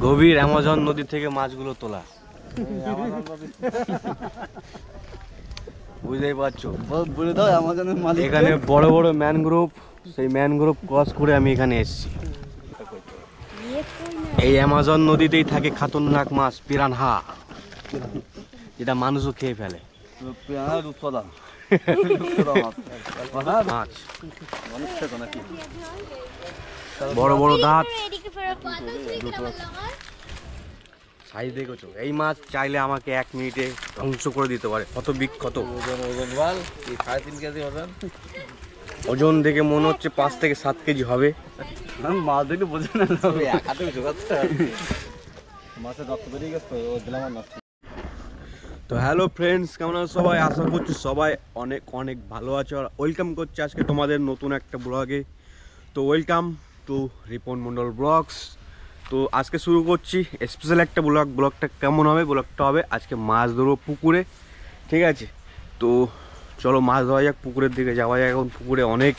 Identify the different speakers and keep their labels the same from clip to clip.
Speaker 1: গভীর অ্যামাজন নদী থেকে মাছগুলো তোলা, বুঝতেই পারছো। এখানে বড় বড় ম্যানগ্রোভ, সেই ম্যানগ্রোভ ক্রস করে আমি এখানে এসেছি। এই অ্যামাজন নদীতেই থাকে খাতরনাক মাছ পিরানহা, যেটা মানুষও খেয়ে ফেলে। মাছ বড় বড় দাঁত, সাইজ দেখেছো? এই মাছ চাইলে আমাকে 1 মিনিটে ধ্বংস করে দিতে পারে। কত বিখ্যাত ওজন দেখে মনে হচ্ছে 5 থেকে 7 কেজি হবে। মাছ দেখলে বোঝে না, তো হ্যালো ফ্রেন্ডস, কেমন আছো সবাই? আশা করছি সবাই অনেক অনেক ভালো আছো আর ওয়েলকাম করছি আজকে তোমাদের নতুন একটা ব্লগে। তো welcome to Ripon Mondal blogs. তো আজকে শুরু করছি স্পেশাল একটা ব্লগটা কেমন হবে? ব্লগটা হবে আজকে মাছ ধরবো পুকুরে, ঠিক আছে? তো চলো মাছ ধরা যাক, পুকুরের দিকে যাওয়া যাক। এখন পুকুরে অনেক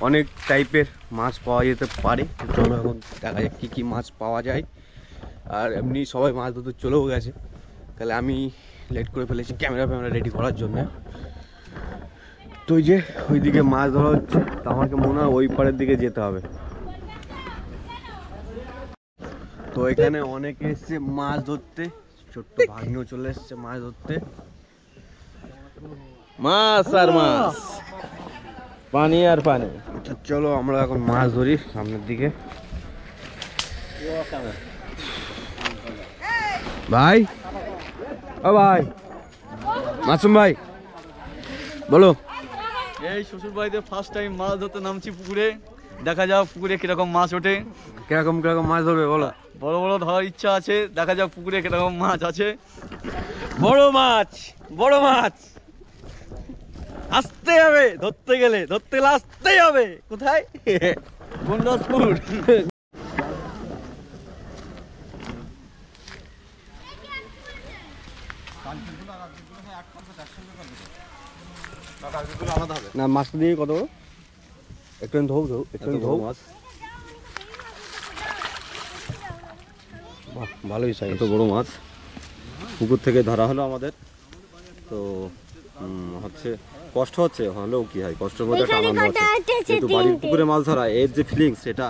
Speaker 1: অনেক টাইপের মাছ পাওয়া যেতে পারে। চলো এখন দেখা যাক কী কী মাছ পাওয়া যায়। আর এমনি সবাই মাছ ধরতে চলেও গেছে, তাহলে আমি লেট করে ফেলেছি ক্যামেরা রেডি করার জন্য। তো ওই যে ওইদিকে মাছ ধরা হচ্ছে, তো আমাকে মনে হয় ওই পাড়ের দিকে যেতে হবে। তো এখানে অনেকে এসছে মাছ ধরতে, ছোট্ট ভাগ্নেও চলে এসছে মাছ ধরতে।
Speaker 2: মাছ আর মাছ, পানি আর পানি।
Speaker 1: চলো আমরা এখন মাছ ধরি সামনের দিকে। ভাই, ও ভাই, মাসুম ভাই বলো।
Speaker 2: এই শ্বশুর বাড়িতে ফার্স্ট টাইম মাছ ধরতে নামছি পুকুরে। দেখা যাক পুকুরে কিরকম মাছ ওঠে।
Speaker 1: কিরকম কিরকম মাছ ধরবে বলো?
Speaker 2: বড় বড় ধরার ইচ্ছা আছে, দেখা যাক পুকুরে কিরকম মাছ আছে।
Speaker 1: বড় মাছ, বড় মাছ আসতে হবে, ধরতে গেলে আসতেই হবে। কোথায়?
Speaker 2: বনরাজপুর।
Speaker 1: না মাছটা দিয়ে কত বড়? একটু ধোক একটু ধোক মাছ। বাহ, ভালোই সাইজ,
Speaker 3: এত বড় মাছ পুকুর থেকে ধরা হলো আমাদের। তো হচ্ছে কষ্ট হচ্ছে, হলেও কি হয়, কষ্টের মধ্যে একটা আনন্দ আছে। যেহেতু বাড়ির পুকুরে মাছ ধরা, এর যে ফিলিংস সেটা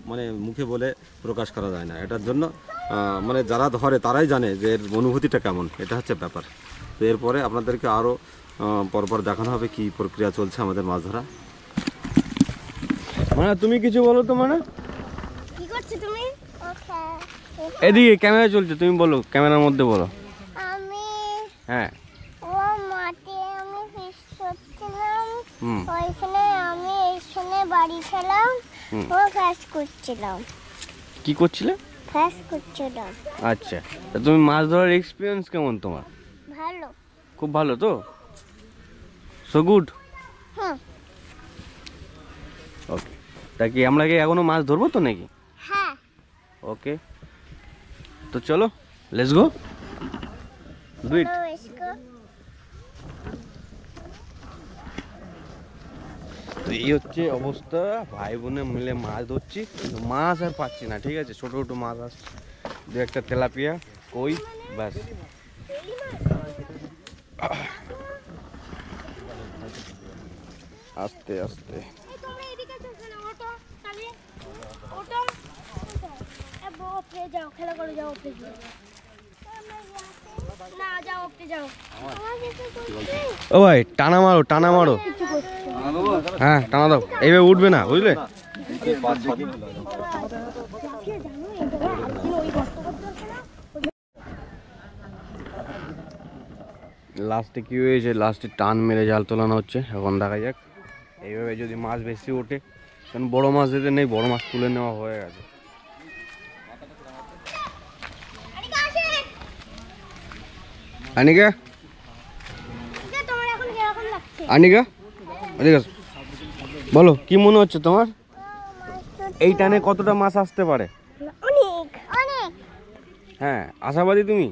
Speaker 3: মানে মুখে বলে প্রকাশ করা যায় না। এটার জন্য মানে যারা ধরে তারাই জানে যে এর অনুভূতিটা কেমন, এটা হচ্ছে ব্যাপার। তো এরপরে আপনাদেরকে আরও পরপর দেখানো হবে কি প্রক্রিয়া চলছে আমাদের মাছ ধরা।
Speaker 1: মানে তুমি কিছু বলো তো, মানে
Speaker 4: কি করছো তুমি?
Speaker 1: এদিকে ক্যামেরা চলছে, তুমি বলো, ক্যামেরার মধ্যে বলো।
Speaker 4: আমি
Speaker 1: হ্যাঁ,
Speaker 4: ও মাঠে আমি ফিশ করছিলাম,
Speaker 1: হুম,
Speaker 4: ওইখানে আমি এইখানে বাড়ি খেলাম, ও ফ্যাশ করছিলাম।
Speaker 1: কি করছিলে?
Speaker 4: ফ্যাশ করছিলাম।
Speaker 1: আচ্ছা, তা তুমি মাছ ধরার এক্সপিরিয়েন্স কেমন তোমার?
Speaker 4: ভালো।
Speaker 1: খুব ভালো তো? So good.
Speaker 4: হুম।
Speaker 1: ওকে, তা কি আমরা কি এখনো মাছ ধরবো তো নাকি?
Speaker 4: হ্যাঁ।
Speaker 1: ওকে, তো চলো লেটস গো ডু ইট। তো এই হচ্ছে অবস্থা, ভাই বোনে মিলে মাছ ধরছি, কিন্তু মাছ আর পাচ্ছি না। ঠিক আছে, ছোট ছোট মাছ আসছে, দু একটা তেলাপিয়া, কই, ব্যাস। আস্তে আস্তে
Speaker 4: যাও, খেলা করে যাও, না যাও, যাও।
Speaker 1: ও ভাই, টানা মারো, টানা মারো। হ্যাঁ, টানা দাও, এইভাবে উঠবে না, বুঝলে? লাস্টে কি হয়েছে, লাস্টে টান মেরে জাল তোলানো হচ্ছে। এখন দেখা যাক এইভাবে যদি মাছ বেশি ওঠে, কারণ বড় মাছ যেতে নেই, বড় মাছ তুলে নেওয়া হয়ে গেছে। আনিকা, আনিকা, এদিকে আসো। বলো কি মনে হচ্ছে তোমার, এই টানে কতটা মাছ আসতে পারে?
Speaker 4: অনেক অনেক।
Speaker 1: হ্যাঁ, আশাবাদী তুমি?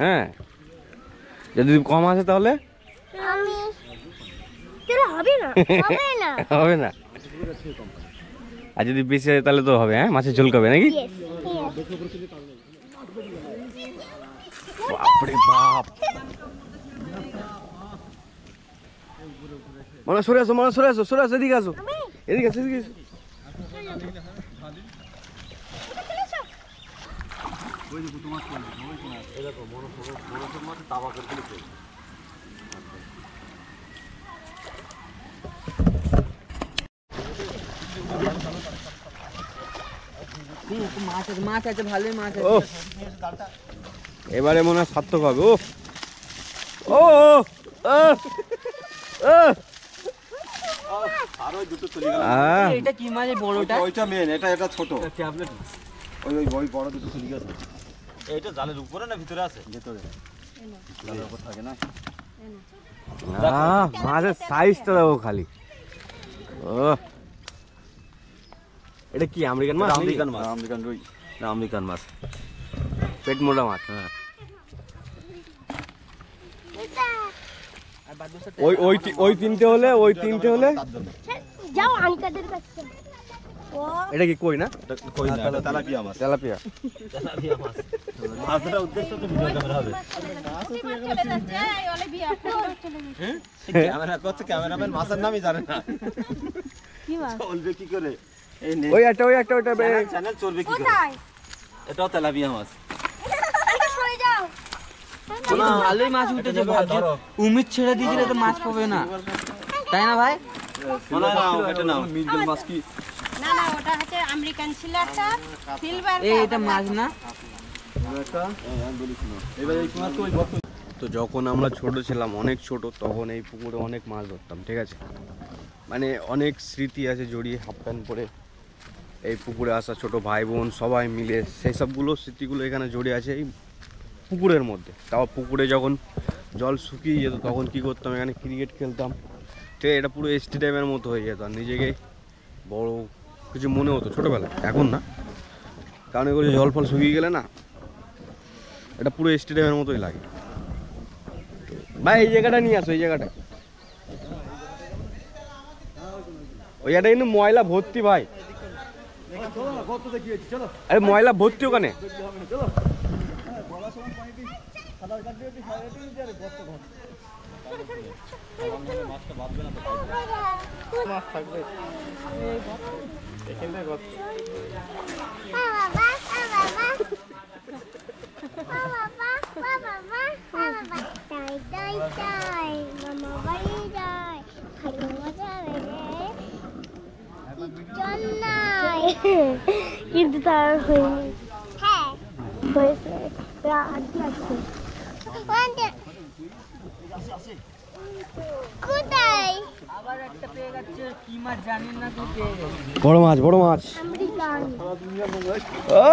Speaker 1: হ্যাঁ, যদি কম আসে তাহলে
Speaker 4: আমি হবে না, হবে না,
Speaker 1: হবে না। আর যদি বেশি আসে তাহলে তো হবে। হ্যাঁ, মাছের ঝোল খাবে নাকি? বাপরে বাপ, মানে সরে আসো, মানে সরে আসো, সরে আসো, এদিকে আসো, এদিকে আসো, এদিকে আসো।
Speaker 5: মাছ আছে, ভালোই মাছ আছে।
Speaker 1: ও এবারে মনে হয় সার্থক হবে। ও ও ও ও
Speaker 3: আরো দুটো চলে গেল।
Speaker 5: এটা কি মাছ? এই বড়টা?
Speaker 3: ওইটা মেন, এটা এটা ছোট। ওই ওই ওই বড় দুটো চলে গেছে। এইটা জালের উপরে না ভিতরে আছে? ভিতরে। জালের উপর থাকে না?
Speaker 1: মাছের সাইজটা দেখো খালি। ও এটা কি আমেরিকান মাছ?
Speaker 3: আমেরিকান মাছ, আমেরিকান রুই,
Speaker 1: না আমেরিকান মাছ, পেট মোটা মাছ। হ্যাঁ, ওই ওই ওই তিনটে হলে, ওই তিনটে হলে।
Speaker 4: যাও আঙ্কাদের কাছে।
Speaker 1: এটা কি কই না?
Speaker 3: এটা কই না, এটা তেলাপিয়া মাছ।
Speaker 1: তেলাপিয়া।
Speaker 3: তেলাপিয়া মাছ। মাছ ধরার উদ্দেশ্য তো ভিডিও ক্যামেরা হবে। ক্যামেরা করছে, ক্যামেরাম্যান মাছের নামই জানে না।
Speaker 4: কি মাছ?
Speaker 3: চলবে কি করে? এই নে,
Speaker 1: ওই একটা, ওই একটা, ওইটা
Speaker 3: চ্যানেল চলবে কি করে?
Speaker 4: কোথায়?
Speaker 3: এটাও তেলাপিয়া মাছ।
Speaker 4: এটা সরে যাও।
Speaker 5: ভালোই মাছ উঠেছে, ভাবছি উমিদ ছেড়ে দিয়েছিল তো মাছ পাবে না, তাই না ভাই?
Speaker 3: মনে হয় না, এটা না মিরগেল মাছ কি?
Speaker 6: না না, ওটা হচ্ছে আমেরিকান সিলভারটা, সিলভার।
Speaker 5: এটা মাছ না?
Speaker 3: এবার এই মাছ তো ওই বক্ত।
Speaker 1: তো যখন আমরা ছোট ছিলাম, অনেক ছোট, তখন এই পুকুরে অনেক মাছ ধরতাম, ঠিক আছে? মানে অনেক স্মৃতি আছে জড়িয়ে, হাফ প্যান্ট পরে এই পুকুরে আসা ছোট ভাই বোন সবাই মিলে, সেই সবগুলো স্মৃতিগুলো এখানে জড়িয়ে আছে এই পুকুরের মধ্যে। তাও পুকুরে যখন জল শুকিয়ে যেত তখন কী করতাম, এখানে ক্রিকেট খেলতাম, ঠিক আছে? এটা পুরো স্টেডিয়ামের মতো হয়ে যেত, আর নিজেকে বড় কিছু মনে হতো ছোটোবেলায়, এখন না, কারণ এগুলো জল ফল শুকিয়ে গেলে না এটা পুরো স্টেডিয়ামের মতোই লাগে। ভাই এই জায়গাটা নিয়ে আসো, এই জায়গাটা, ওই জায়গাটা কিন্তু ময়লা ভর্তি ভাই, আরে ময়লা ভর্তি ওখানে।
Speaker 4: কিন্তু তার হয়নি। হ্যাঁ হয়েছে, রাত আছে। কোথায়?
Speaker 5: আবার একটা পেয়ে গেছে, কি মাছ জানি না তো, পেয়ে গেছে।
Speaker 1: বড় মাছ, বড় মাছ।
Speaker 4: আমেরিকান।
Speaker 1: ও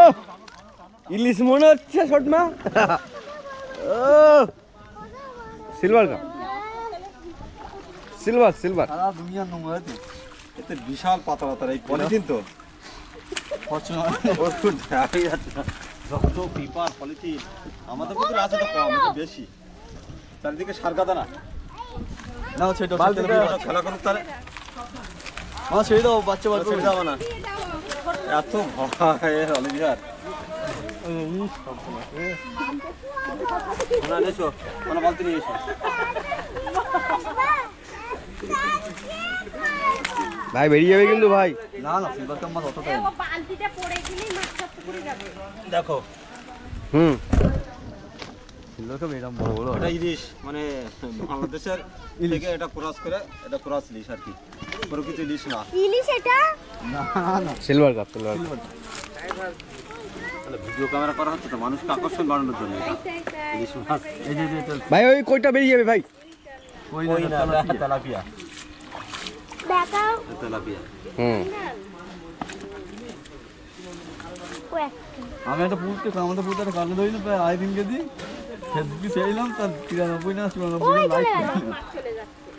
Speaker 1: ইলিশ মনে হচ্ছে ছোট মা। ও সিলভার কাপ, সিলভার সিলভার।
Speaker 3: সারা দুনিয়ার নোংরা তো। এতে বিশাল পাতা পাতা এই পলিথিন তো। ওর খুব ঢাকাই যাচ্ছে না। যত পেপার পলিথিন আমাদের পুকুরে আছে তো কম, এটা বেশি। চারিদিকে সার গাদা না। না সেটা খেলা করুক তাহলে।
Speaker 2: মাছ ছেড়ে দাও, বাচ্চা বাচ্চা
Speaker 3: ছেড়ে যাবো না। এত ভয় অলিভিয়ার। না এসো, কোনো বালতি নিয়ে এসো।
Speaker 1: ভাই বেরিয়ে যাবে কিন্তু ভাই।
Speaker 2: না না, সিলভার কাপ মাছ অতটাই না।
Speaker 6: বালতিটা পড়ে গেলেই মাছটা পুকুরে যাবে।
Speaker 3: দেখো
Speaker 1: হুম,
Speaker 2: এরকম বড় বড়
Speaker 3: এটা ইলিশ, মানে বাংলাদেশের থেকে এটা ক্রস করে, এটা ক্রস ইলিশ আর কি, বড় কিছু ইলিশ না।
Speaker 4: ইলিশ এটা?
Speaker 1: Silver cup, silver cup.
Speaker 3: তাহলে ভিডিও ক্যামেরা করা হচ্ছে তো মানুষকে আকর্ষণ বাড়ানোর জন্য এটা ইলিশ মাছ।
Speaker 2: এই যে এটা
Speaker 1: ভাই ওই কইটা বেরিয়ে যাবে ভাই।
Speaker 2: ওই
Speaker 3: ওই
Speaker 2: না,
Speaker 3: না, তেলাপিয়া,
Speaker 4: দেখাও।
Speaker 3: তেলাপিয়া।
Speaker 1: হুম,
Speaker 4: ও একটা।
Speaker 2: আমি একটা পুকুরতে, আমাদের পুকুরতে একটা কারণে ধরি না, প্রায় আড়াই দিন কেজি ফেসবুকে ছেড়েলাম, তার 93 না 94
Speaker 4: ওই চলে
Speaker 2: লাইক
Speaker 4: গেল।
Speaker 6: চলে যাচ্ছে।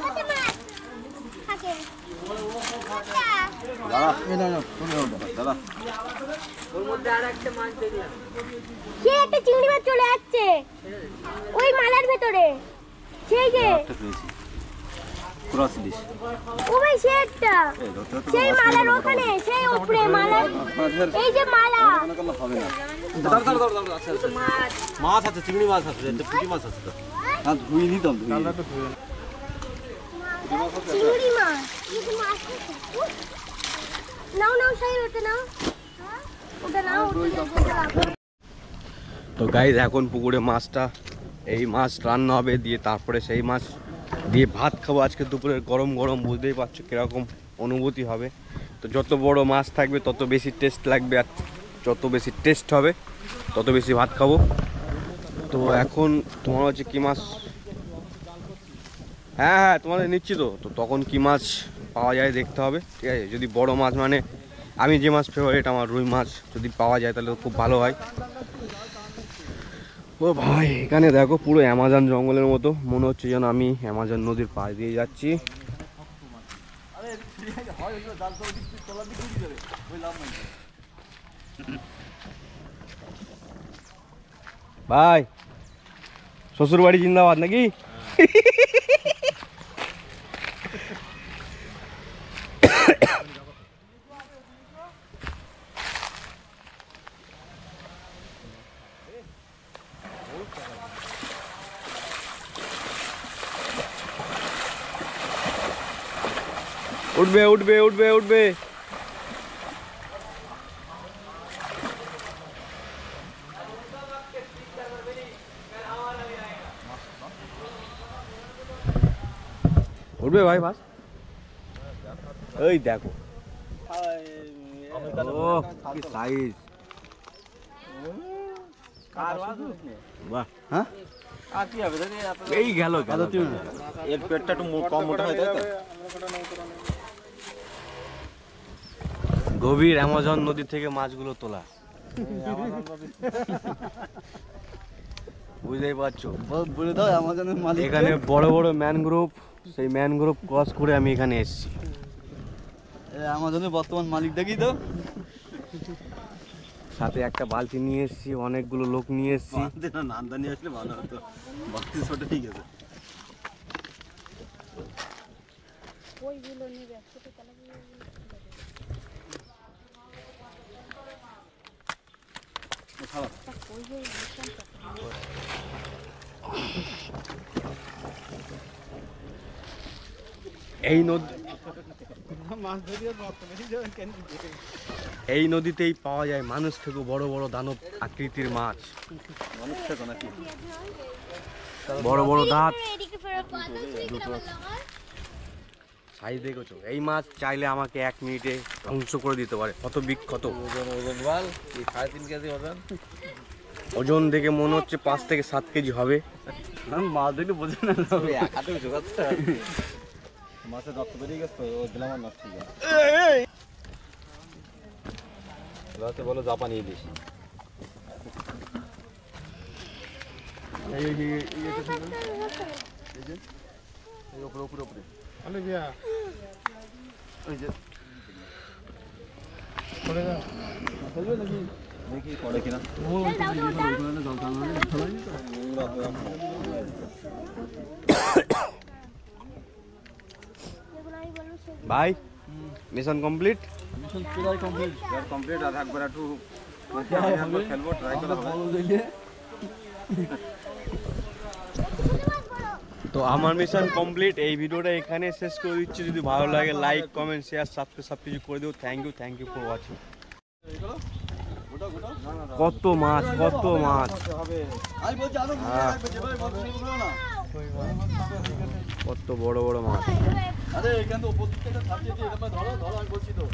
Speaker 4: কত মাছ? থাকে।
Speaker 3: দাদা
Speaker 2: এই না না তুমি ওটা
Speaker 3: দাদা
Speaker 5: ওর মধ্যে আর একটা মাছ দেখলাম।
Speaker 4: সে একটা চিংড়ি মাছ চলে যাচ্ছে ওই মালার ভেতরে, সেই যে
Speaker 3: একটা পেয়েছি। ক্রস ইলিশ
Speaker 4: ও ভাই সেটা সেই মালার ওখানে সেই উপরে মালার এই যে মালা
Speaker 3: হবে না মাছ আছে চিংড়ি মাছ আছে পুঁটি মাছ আছে তো না ধুই নিতাম
Speaker 4: চিংড়ি মাছ এই যে মাছ নাও নাও সেই ওটা নাও ওটা নাও
Speaker 1: তো গাইজ এখন পুকুরে মাছটা এই মাছ রান্না হবে দিয়ে তারপরে সেই মাছ দিয়ে ভাত খাবো আজকে দুপুরের গরম গরম বুঝতেই পারছো কীরকম অনুভূতি হবে। তো যত বড় মাছ থাকবে তত বেশি টেস্ট লাগবে আর যত বেশি টেস্ট হবে তত বেশি ভাত খাবো। তো এখন তোমার হচ্ছে কী মাছ, হ্যাঁ তোমাদের নিচ্ছি তো তখন কী মাছ পাওয়া যায় দেখতে হবে, ঠিক আছে। যদি বড় মাছ মানে আমি যে মাছ ফেভারিট আমার রুই মাছ যদি পাওয়া যায় তাহলে খুব ভালো হয়। ও ভাই এখানে দেখো পুরো অ্যামাজন জঙ্গলের মতো মনে হচ্ছে যেন আমি অ্যামাজন নদীর পাশ দিয়ে যাচ্ছি। ভাই শ্বশুর বাড়ি জিন্দাবাদ নাকি? উঠবে উঠবে উঠবে উঠবে উঠবে ভাই বাস এই দেখো ও কি সাইজ বাহ হ্যাঁ এই গেল গেল
Speaker 3: এর পেটটা একটু কম মোটা হয় তাই তো
Speaker 1: গভীর অ্যামাজন নদী থেকে মাছগুলো তোলা বুঝতেই পারছো
Speaker 2: বলে দাও অ্যামাজনের মালিক
Speaker 1: এখানে বড় বড় ম্যানগ্রোভ সেই ম্যানগ্রোভ ক্রস করে আমি এখানে এসেছি
Speaker 2: অ্যামাজনের বর্তমান মালিক দেখি তো
Speaker 1: সাথে একটা বালতি নিয়ে এসেছি অনেকগুলো লোক নিয়ে এসেছি
Speaker 3: নান্দা নিয়ে আসলে ভালো হতো বাড়তি ছোট ঠিক আছে
Speaker 1: এই নদীতেই পাওয়া যায় মানুষ থেকে বড় বড় দানব আকৃতির মাছ, বড় বড় দাঁত সাইজ দেখেছো। এই মাছ চাইলে আমাকে 1 মিনিটে ধ্বংস করে দিতে পারে, কত বিখ্যাত। ওজন দেখে মনে হচ্ছে 5 থেকে 7 কেজি হবে।
Speaker 2: মাছ দেখলে বোঝে না
Speaker 3: মাছের রক্ত বেরিয়ে গেছে ও দিলাম আর নষ্ট হয়ে যাবে বলো জাপানি ইলিশ দেখি পড়ে কিনা
Speaker 1: ভাই মিশন কমপ্লিট
Speaker 3: কমপ্লিট আর একবার একটু খেলবো ট্রাই করা হবে
Speaker 1: তো আমার মিশন কমপ্লিট। এই ভিডিওটা এখানে শেষ করে দিচ্ছি। যদি ভালো লাগে লাইক কমেন্ট শেয়ার সাবস্ক্রাইব সব কিছু করে দিও। Thank you for watching. কত মাছ কত মাছ কত বড় বড় মাছ।
Speaker 2: আরে এখান তো উপর থেকে ছাড়িয়ে দিয়ে ধরো ধরো আমি বলছি তো